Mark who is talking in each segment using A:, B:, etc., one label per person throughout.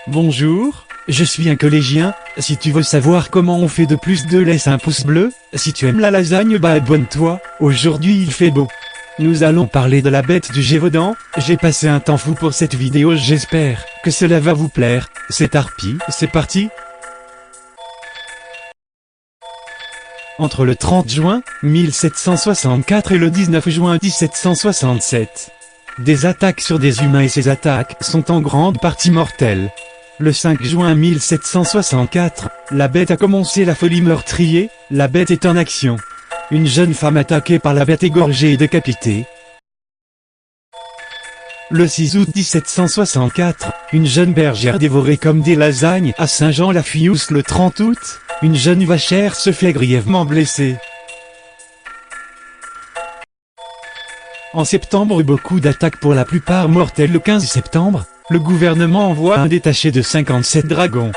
A: Bonjour, je suis un collégien. Si tu veux savoir comment on fait de plus de laisse un pouce bleu. Si tu aimes la lasagne, bah abonne-toi. Aujourd'hui il fait beau. Nous allons parler de la bête du Gévaudan. J'ai passé un temps fou pour cette vidéo, j'espère que cela va vous plaire. C'est Harpie, c'est parti. Entre le 30 juin 1764 et le 19 juin 1767. Des attaques sur des humains, et ces attaques sont en grande partie mortelles. Le 5 juin 1764, la bête a commencé la folie meurtrière. La bête est en action. Une jeune femme attaquée par la bête, égorgée et décapitée. Le 6 août 1764, une jeune bergère dévorée comme des lasagnes à Saint-Jean-la-Fuyousse. Le 30 août, une jeune vachère se fait grièvement blesser. En septembre, beaucoup d'attaques, pour la plupart mortelles. Le 15 septembre, le gouvernement envoie un détaché de 57 dragons.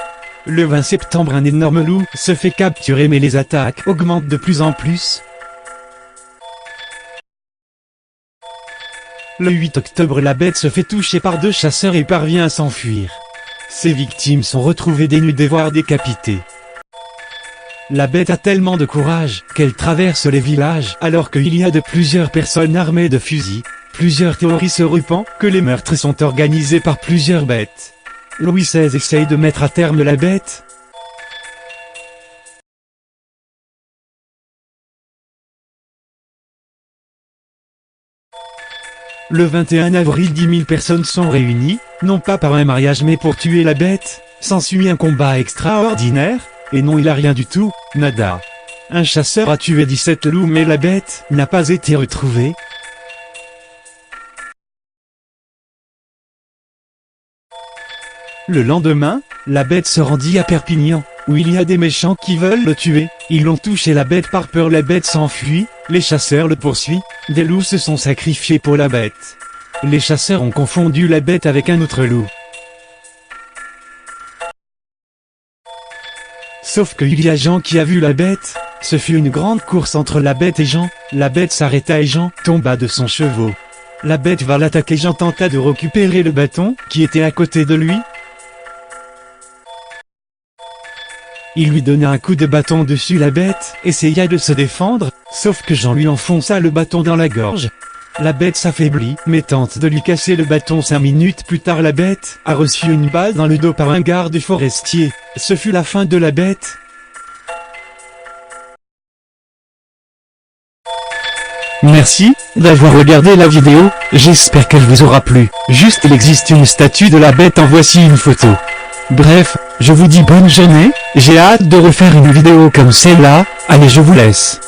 A: Le 20 septembre, un énorme loup se fait capturer, mais les attaques augmentent de plus en plus. Le 8 octobre, la bête se fait toucher par 2 chasseurs et parvient à s'enfuir. Ses victimes sont retrouvées dénudées, voire décapitées. La bête a tellement de courage qu'elle traverse les villages alors qu'il y a de plusieurs personnes armées de fusils. Plusieurs théories se répandent que les meurtres sont organisés par plusieurs bêtes. Louis XVI essaye de mettre à terme la bête. Le 21 avril, 10 000 personnes sont réunies, non pas par un mariage mais pour tuer la bête. S'ensuit un combat extraordinaire. Et non, il a rien du tout, nada. Un chasseur a tué 17 loups, mais la bête n'a pas été retrouvée. Le lendemain, la bête se rendit à Perpignan, où il y a des méchants qui veulent le tuer. Ils l'ont touché, la bête, par peur, la bête s'enfuit, les chasseurs le poursuivent, des loups se sont sacrifiés pour la bête. Les chasseurs ont confondu la bête avec un autre loup. Sauf qu'il y a Jean qui a vu la bête. Ce fut une grande course entre la bête et Jean. La bête s'arrêta et Jean tomba de son cheval. La bête va l'attaquer. Jean tenta de récupérer le bâton qui était à côté de lui. Il lui donna un coup de bâton dessus. La bête essaya de se défendre, sauf que Jean lui enfonça le bâton dans la gorge. La bête s'affaiblit, mais tente de lui casser le bâton. 5 minutes plus tard, la bête a reçu une balle dans le dos par un garde forestier. Ce fut la fin de la bête. Merci d'avoir regardé la vidéo, j'espère qu'elle vous aura plu. Juste, il existe une statue de la bête, en voici une photo. Bref, je vous dis bonne journée, j'ai hâte de refaire une vidéo comme celle-là. Allez, je vous laisse.